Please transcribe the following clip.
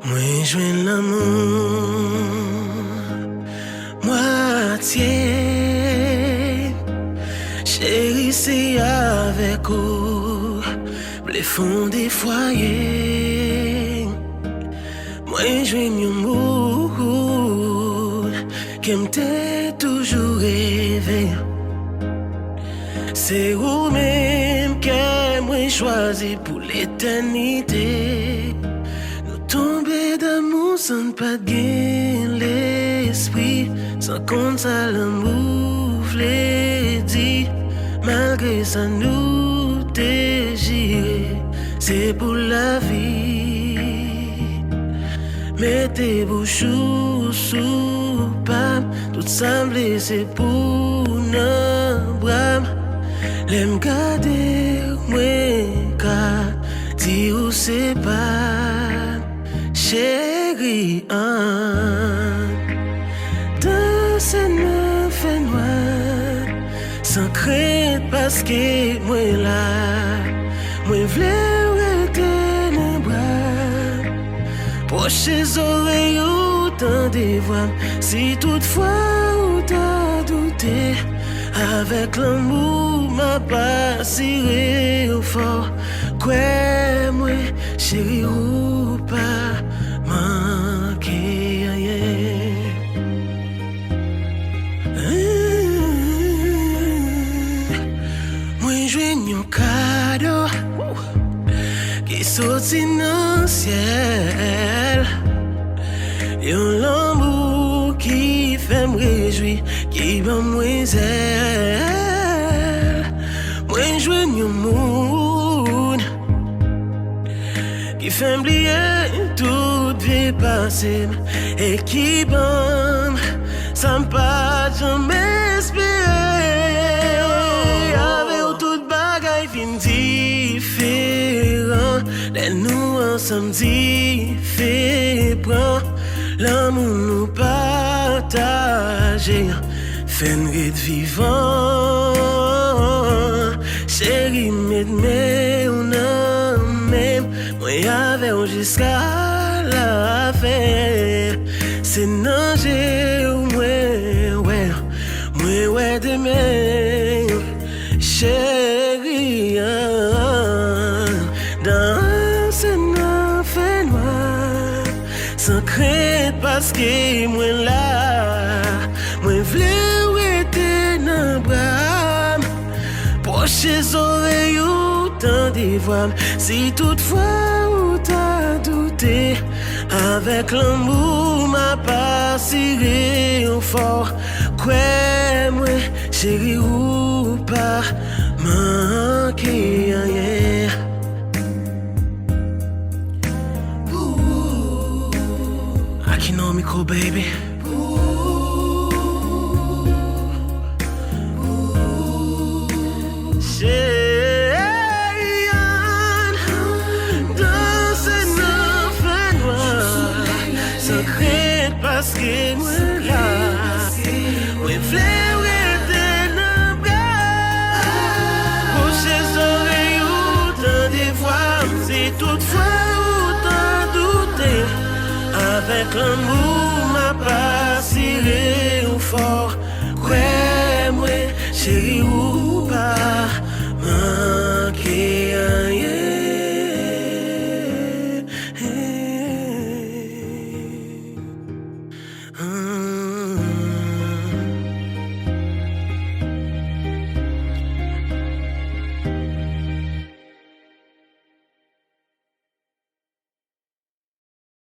Moi joins l'amour moitié. Chérie, c'est avec vous les fonds des foyers. Moi joins l'amour qui m'était toujours rêvé. C'est vous-même que moi choisi pour l'éternité. Tomber d'amour sans pas de gain l'esprit, sans compte ça l'amour voulait dire. Malgré ça nous dégiré, c'est pour la vie. Mettez vos choux sous pam, tout semblait c'est pour nos bras. L'aime garder, moi, car dire où c'est pas. Chérie, dans ce neuf et noir, sans crainte parce que moi là, moi v'lais rester dans bras. Proches oreilles ou dans des voix, si toutefois ou t'as douté, avec l'amour m'a pas serré au fort. Quoi moi, chérie ou pas. Moi joigne un cadeau qui sortit dans le ciel. Un l'amour qui fait me réjouir, qui va me zèle. Moi joigne un monde qui fait oublier toute vie passée et qui bombe, ça me pas jamais espérer. Avec toute bagaille fin différent, les nous ensemble différents, l'amour nous partager, fait une vie vivant. Chérie, mais on a même, moi avec jusqu'à la fin. C'est nager ou moi demain, chérie. Dans ce neuf et noir, sans crainte parce que moi là, moi v'lais rester dans bras. Proches oreilles ou dans des voix, si toutefois ou t'as douté, avec l'amour m'a pas serré au fort. Quoi moi, chérie ou pas, manquer rien. Akhino micro baby. Parce que moi là, moi v'lais rester dans bras. Proches oreilles ou dans des voix, si toutefois ou t'as douté, avec l'amour m'a pas serré au fort. Quoi moi, chérie ou pas, manquer rien.